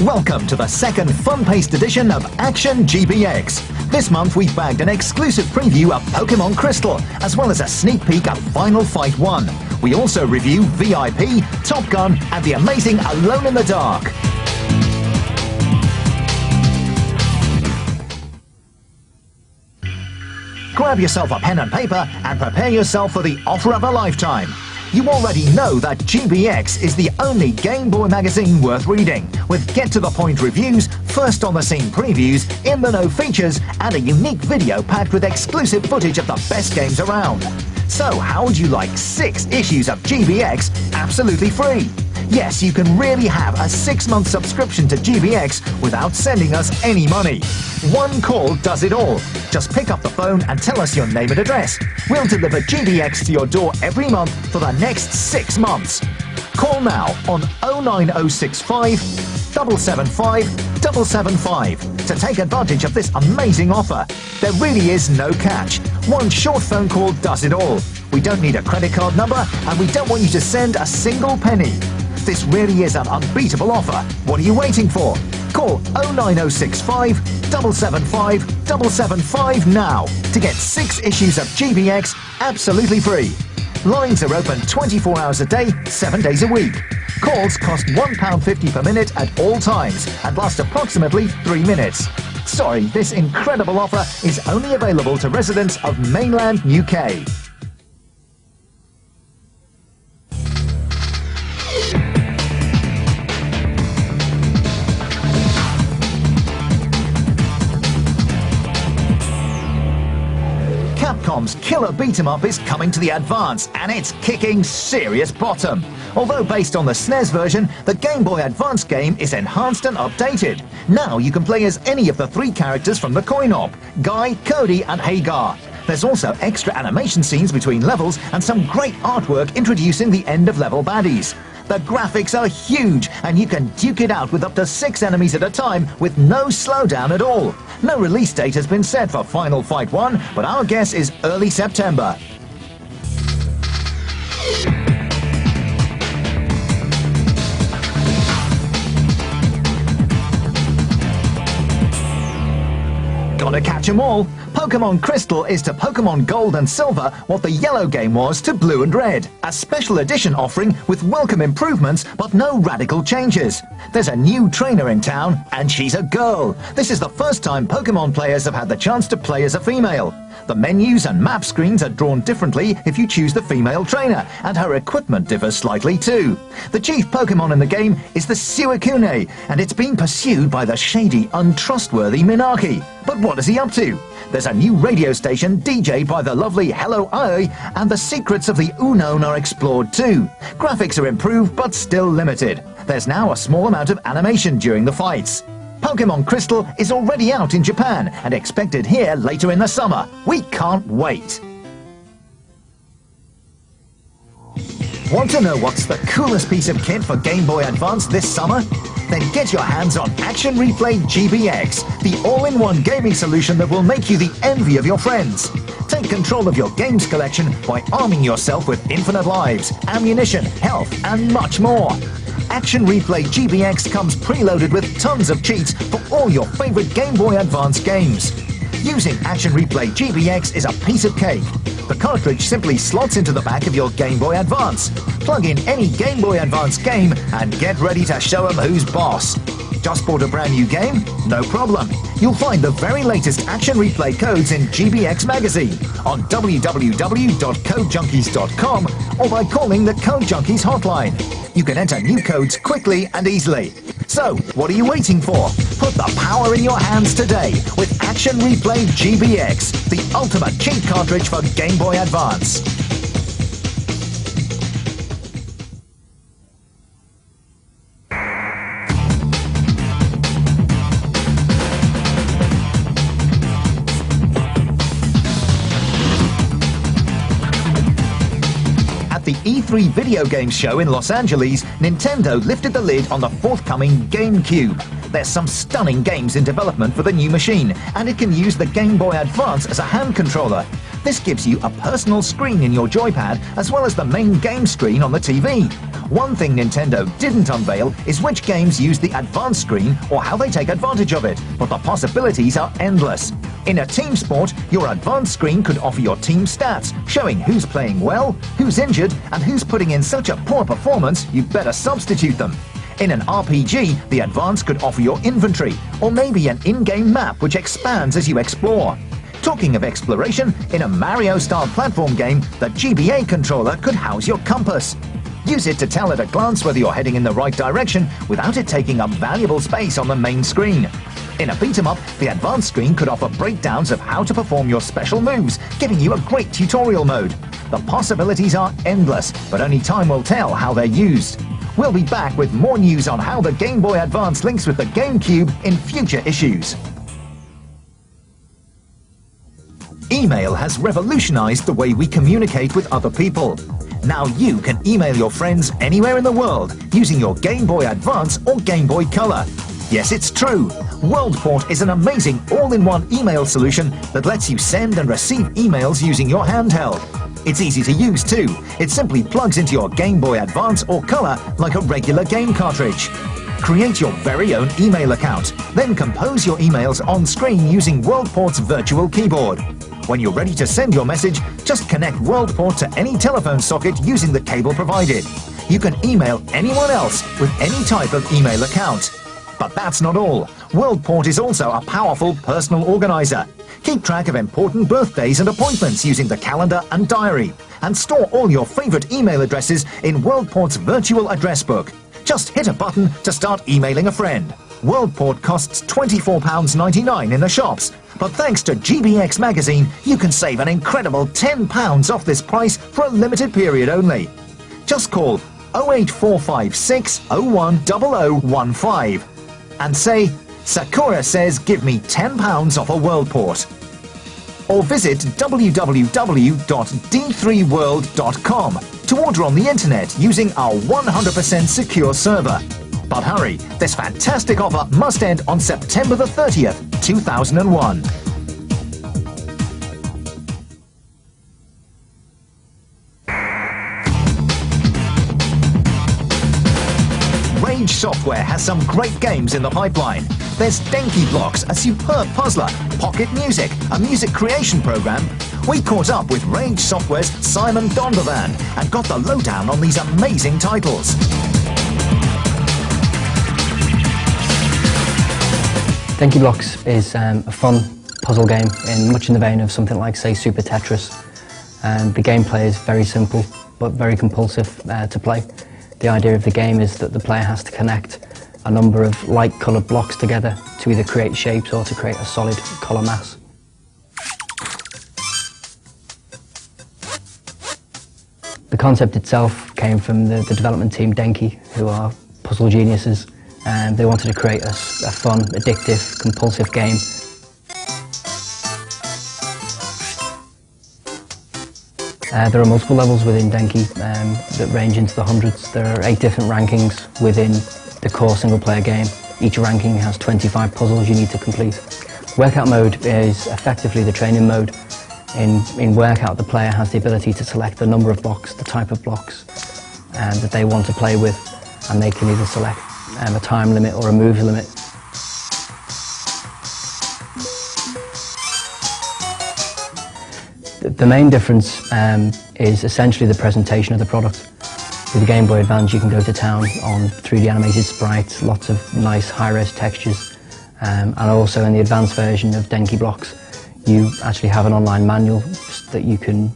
Welcome to the second fun-paced edition of Action GBX. This month we've bagged an exclusive preview of Pokemon Crystal, as well as a sneak peek of Final Fight 1. We also review VIP, Top Gun, and the amazing Alone in the Dark. Grab yourself a pen and paper and prepare yourself for the offer of a lifetime. You already know that GBX is the only Game Boy magazine worth reading, with get-to-the-point reviews, first-on-the-scene previews, in-the-know features, and a unique video packed with exclusive footage of the best games around. So how would you like 6 issues of GBX absolutely free? Yes, you can really have a 6-month subscription to GBX without sending us any money. One call does it all. Just pick up the phone and tell us your name and address. We'll deliver GBX to your door every month for the next 6 months. Call now on 09065 775 775 to take advantage of this amazing offer. There really is no catch. One short phone call does it all. We don't need a credit card number, and we don't want you to send a single penny. This really is an unbeatable offer. What are you waiting for? Call 09065 775 775 now to get 6 issues of GBX absolutely free. Lines are open 24 hours a day, 7 days a week. Calls cost £1.50 per minute at all times and last approximately 3 minutes. Sorry, this incredible offer is only available to residents of mainland UK. Capcom's killer beat-em-up is coming to the Advance, and it's kicking serious bottom. Although based on the SNES version, the Game Boy Advance game is enhanced and updated. Now you can play as any of the 3 characters from the coin-op: Guy, Cody, and Hagar. There's also extra animation scenes between levels and some great artwork introducing the end-of-level baddies. The graphics are huge, and you can duke it out with up to 6 enemies at a time with no slowdown at all. No release date has been set for Final Fight 1, but our guess is early September. Gotta catch 'em all! Pokemon Crystal is to Pokemon Gold and Silver what the yellow game was to Blue and Red. A special edition offering with welcome improvements but no radical changes. There's a new trainer in town, and she's a girl. This is the first time Pokemon players have had the chance to play as a female. The menus and map screens are drawn differently if you choose the female trainer, and her equipment differs slightly too. The chief Pokemon in the game is the Suicune, and it's being pursued by the shady, untrustworthy Minaki. But what is he up to? There's a new radio station DJ'd by the lovely Hello Ai, and the secrets of the Unknown are explored too. Graphics are improved but still limited. There's now a small amount of animation during the fights. Pokemon Crystal is already out in Japan and expected here later in the summer. We can't wait! Want to know what's the coolest piece of kit for Game Boy Advance this summer? Then get your hands on Action Replay GBX, the all-in-one gaming solution that will make you the envy of your friends. Take control of your games collection by arming yourself with infinite lives, ammunition, health, and much more. Action Replay GBX comes preloaded with tons of cheats for all your favorite Game Boy Advance games. Using Action Replay GBX is a piece of cake. The cartridge simply slots into the back of your Game Boy Advance. Plug in any Game Boy Advance game and get ready to show them who's boss. Just bought a brand new game? No problem. You'll find the very latest Action Replay codes in GBX Magazine on www.codejunkies.com or by calling the Code Junkies hotline. You can enter new codes quickly and easily. So, what are you waiting for? Put the power in your hands today with Action Replay GBX, the ultimate cheat cartridge for Game Boy Advance. At the E3 video game show in Los Angeles, Nintendo lifted the lid on the forthcoming GameCube. There's some stunning games in development for the new machine, and it can use the Game Boy Advance as a hand controller. This gives you a personal screen in your joypad as well as the main game screen on the TV. One thing Nintendo didn't unveil is which games use the advanced screen or how they take advantage of it, but the possibilities are endless. In a team sport, your advanced screen could offer your team stats, showing who's playing well, who's injured, and who's putting in such a poor performance you better substitute them. In an RPG, the advanced could offer your inventory, or maybe an in-game map which expands as you explore. Talking of exploration, in a Mario-style platform game, the GBA controller could house your compass. Use it to tell at a glance whether you're heading in the right direction without it taking up valuable space on the main screen. In a beat-em-up, the advanced screen could offer breakdowns of how to perform your special moves, giving you a great tutorial mode. The possibilities are endless, but only time will tell how they're used. We'll be back with more news on how the Game Boy Advance links with the GameCube in future issues. Email has revolutionized the way we communicate with other people. Now you can email your friends anywhere in the world using your Game Boy Advance or Game Boy Color. Yes, it's true. WorldPort is an amazing all-in-one email solution that lets you send and receive emails using your handheld. It's easy to use too. It simply plugs into your Game Boy Advance or Color like a regular game cartridge. Create your very own email account, then compose your emails on screen using WorldPort's virtual keyboard. When you're ready to send your message, just connect WorldPort to any telephone socket using the cable provided. You can email anyone else with any type of email account. But that's not all. WorldPort is also a powerful personal organizer. Keep track of important birthdays and appointments using the calendar and diary, and store all your favorite email addresses in WorldPort's virtual address book. Just hit a button to start emailing a friend. WorldPort costs £24.99 in the shops, but thanks to GBX Magazine, you can save an incredible £10 off this price for a limited period only. Just call 08456 010015 and say, Sakura says give me £10 off a WorldPort. Or visit www.d3world.com to order on the internet using our 100% secure server. But hurry, this fantastic offer must end on September the 30th, 2001. Rage Software has some great games in the pipeline. There's Denki Blocks, a superb puzzler, Pocket Music, a music creation program. We caught up with Rage Software's Simon Dondovan and got the lowdown on these amazing titles. Denki Blocks is a fun puzzle game, much in the vein of something like, say, Super Tetris. The gameplay is very simple, but very compulsive to play. The idea of the game is that the player has to connect a number of light-coloured blocks together to either create shapes or to create a solid colour mass. The concept itself came from the development team Denki, who are puzzle geniuses, and they wanted to create a fun, addictive, compulsive game. There are multiple levels within Denki that range into the hundreds. There are 8 different rankings within the core single-player game. Each ranking has 25 puzzles you need to complete. Workout mode is effectively the training mode. In Workout, the player has the ability to select the number of blocks, the type of blocks that they want to play with, and they can either select a time limit or a move limit. The main difference is essentially the presentation of the product. With the Game Boy Advance you can go to town on 3D animated sprites, lots of nice high-res textures, and also in the advanced version of Denki Blocks you actually have an online manual that you can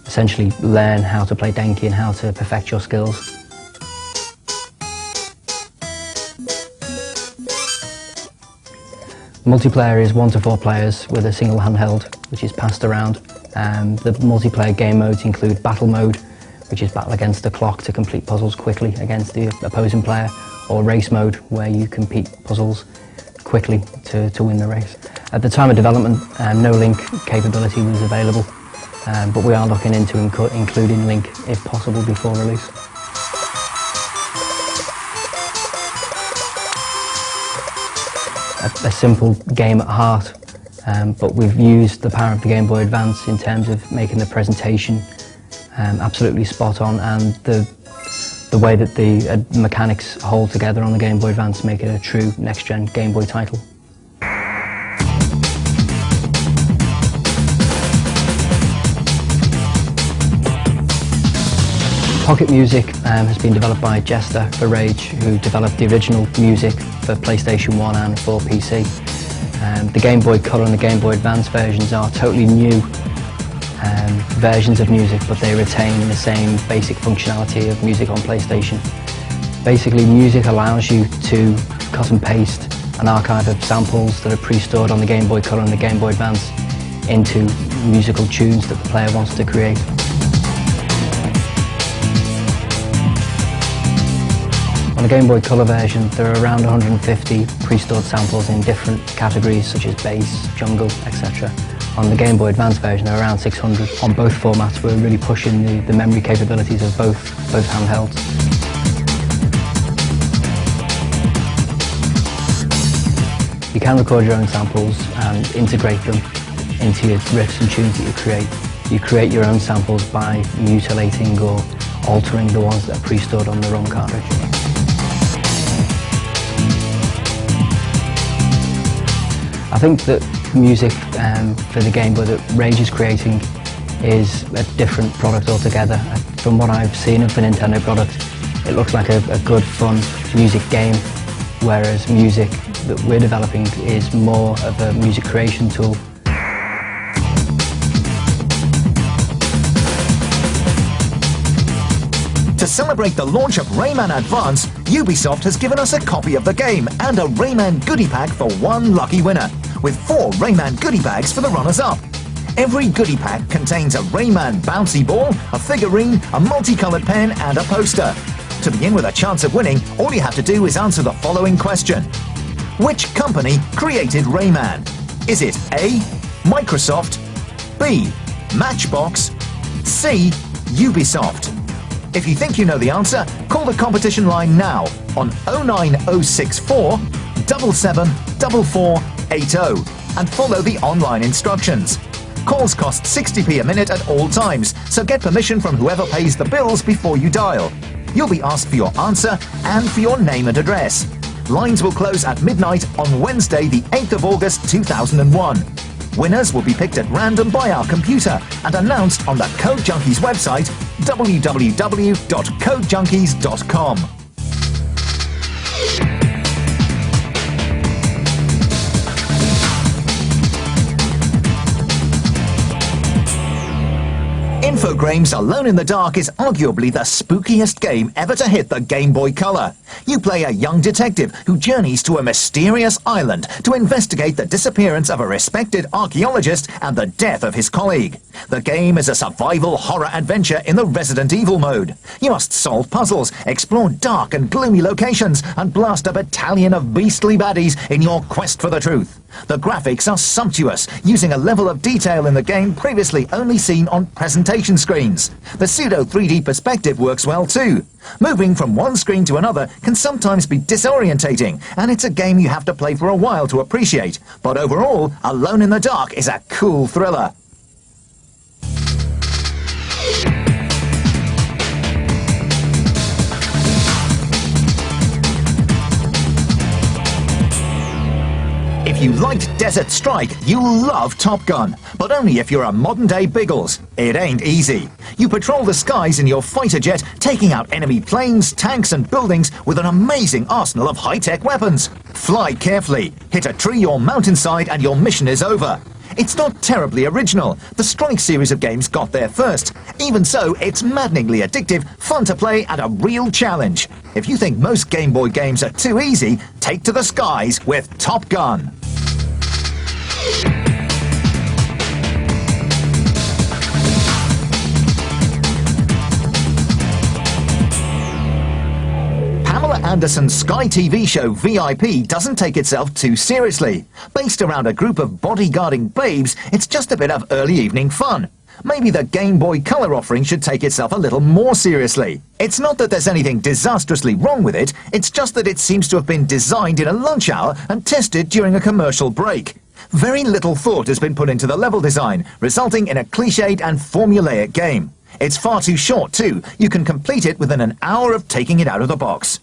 essentially learn how to play Denki and how to perfect your skills. Multiplayer is 1 to 4 players with a single handheld, which is passed around. The multiplayer game modes include Battle Mode, which is battle against the clock to complete puzzles quickly against the opposing player, or Race Mode, where you complete puzzles quickly to win the race. At the time of development, no link capability was available, but we are looking into including link if possible before release. A simple game at heart, but we've used the power of the Game Boy Advance in terms of making the presentation absolutely spot on, and the way that the mechanics hold together on the Game Boy Advance make it a true next-gen Game Boy title. Pocket Music has been developed by Jester for Rage, who developed the original music for PlayStation 1 and for PC. The Game Boy Color and the Game Boy Advance versions are totally new versions of music, but they retain the same basic functionality of music on PlayStation. Basically, music allows you to cut and paste an archive of samples that are pre-stored on the Game Boy Color and the Game Boy Advance into musical tunes that the player wants to create. On the Game Boy Color version, there are around 150 pre-stored samples in different categories such as bass, jungle, etc. On the Game Boy Advance version, there are around 600. On both formats, we're really pushing the memory capabilities of both handhelds. You can record your own samples and integrate them into your riffs and tunes that you create. You create your own samples by mutilating or altering the ones that are pre-stored on the ROM cartridge. I think that music for the Game Boy that Rage is creating is a different product altogether. From what I've seen of the Nintendo product, it looks like a good, fun music game, whereas music that we're developing is more of a music creation tool. To celebrate the launch of Rayman Advance, Ubisoft has given us a copy of the game and a Rayman goodie pack for one lucky winner, with 4 Rayman goodie bags for the runners-up. Every goodie pack contains a Rayman bouncy ball, a figurine, a multicolored pen and a poster. To begin with a chance of winning, all you have to do is answer the following question. Which company created Rayman? Is it A, Microsoft, B, Matchbox, C, Ubisoft? If you think you know the answer, call the competition line now on 09064 774480 and follow the online instructions. Calls cost 60p a minute at all times, so get permission from whoever pays the bills before you dial. You'll be asked for your answer and for your name and address. Lines will close at midnight on Wednesday, the 8th of August 2001. Winners will be picked at random by our computer and announced on the Code Junkies website, www.codejunkies.com. Infogrames Alone in the Dark is arguably the spookiest game ever to hit the Game Boy Color. You play a young detective who journeys to a mysterious island to investigate the disappearance of a respected archaeologist and the death of his colleague. The game is a survival horror adventure in the Resident Evil mode. You must solve puzzles, explore dark and gloomy locations, and blast a battalion of beastly baddies in your quest for the truth. The graphics are sumptuous, using a level of detail in the game previously only seen on presentation screens. The pseudo 3D perspective works well too. Moving from one screen to another can sometimes be disorientating, and it's a game you have to play for a while to appreciate. But overall, Alone in the Dark is a cool thriller. If you liked Desert Strike, you'll love Top Gun, but only if you're a modern-day Biggles. It ain't easy. You patrol the skies in your fighter jet, taking out enemy planes, tanks and buildings with an amazing arsenal of high-tech weapons. Fly carefully, hit a tree or mountainside and your mission is over. It's not terribly original. The Strike series of games got there first. Even so, it's maddeningly addictive, fun to play and a real challenge. If you think most Game Boy games are too easy, take to the skies with Top Gun. Pamela Anderson's Sky TV show VIP doesn't take itself too seriously. Based around a group of bodyguarding babes, it's just a bit of early evening fun. Maybe the Game Boy Color offering should take itself a little more seriously. It's not that there's anything disastrously wrong with it, it's just that it seems to have been designed in a lunch hour and tested during a commercial break. Very little thought has been put into the level design, resulting in a cliched and formulaic game. It's far too short too. You can complete it within an hour of taking it out of the box.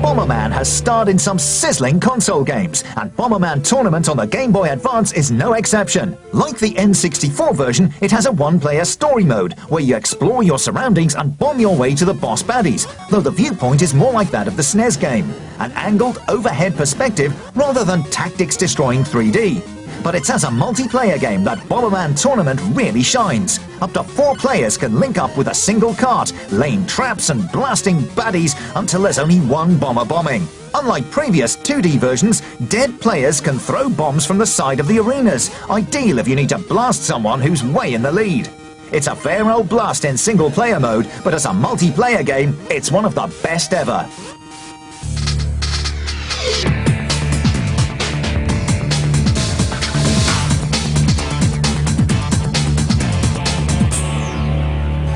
Bomberman has starred in some sizzling console games, and Bomberman Tournament on the Game Boy Advance is no exception. Like the N64 version, it has a one-player story mode, where you explore your surroundings and bomb your way to the boss baddies, though the viewpoint is more like that of the SNES game, an angled overhead perspective rather than tactics-destroying 3D. But it's as a multiplayer game that Bomberman Tournament really shines. Up to 4 players can link up with a single cart, laying traps and blasting baddies until there's only one bomber bombing. Unlike previous 2D versions, dead players can throw bombs from the side of the arenas, ideal if you need to blast someone who's way in the lead. It's a fair old blast in single-player mode, but as a multiplayer game, it's one of the best ever.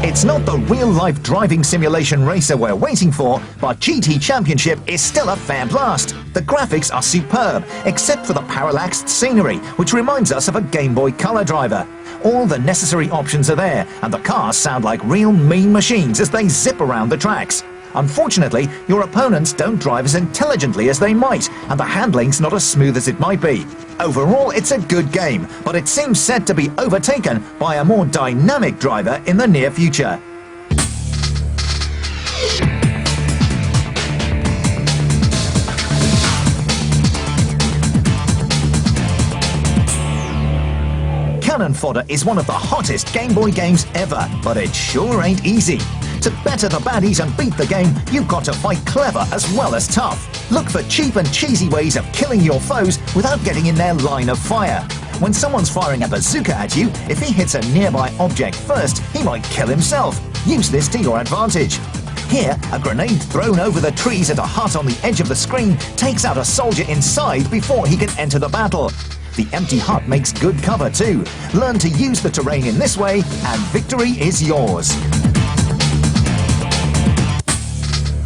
It's not the real-life driving simulation racer we're waiting for, but GT Championship is still a fair blast. The graphics are superb, except for the parallaxed scenery, which reminds us of a Game Boy Color driver. All the necessary options are there, and the cars sound like real mean machines as they zip around the tracks. Unfortunately, your opponents don't drive as intelligently as they might, and the handling's not as smooth as it might be. Overall, it's a good game, but it seems set to be overtaken by a more dynamic driver in the near future. Cannon Fodder is one of the hottest Game Boy games ever, but it sure ain't easy. To better the baddies and beat the game, you've got to fight clever as well as tough. Look for cheap and cheesy ways of killing your foes without getting in their line of fire. When someone's firing a bazooka at you, if he hits a nearby object first, he might kill himself. Use this to your advantage. Here, a grenade thrown over the trees at a hut on the edge of the screen takes out a soldier inside before he can enter the battle. The empty hut makes good cover too. Learn to use the terrain in this way, and victory is yours.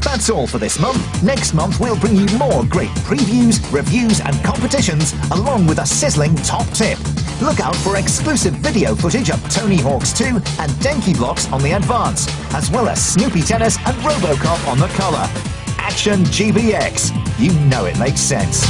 That's all for this month. Next month we'll bring you more great previews, reviews and competitions, along with a sizzling top tip. Look out for exclusive video footage of Tony Hawk's 2 and Denki blocks on the Advance, as well as Snoopy Tennis and Robocop on the Color. Action GBX. You know it makes sense.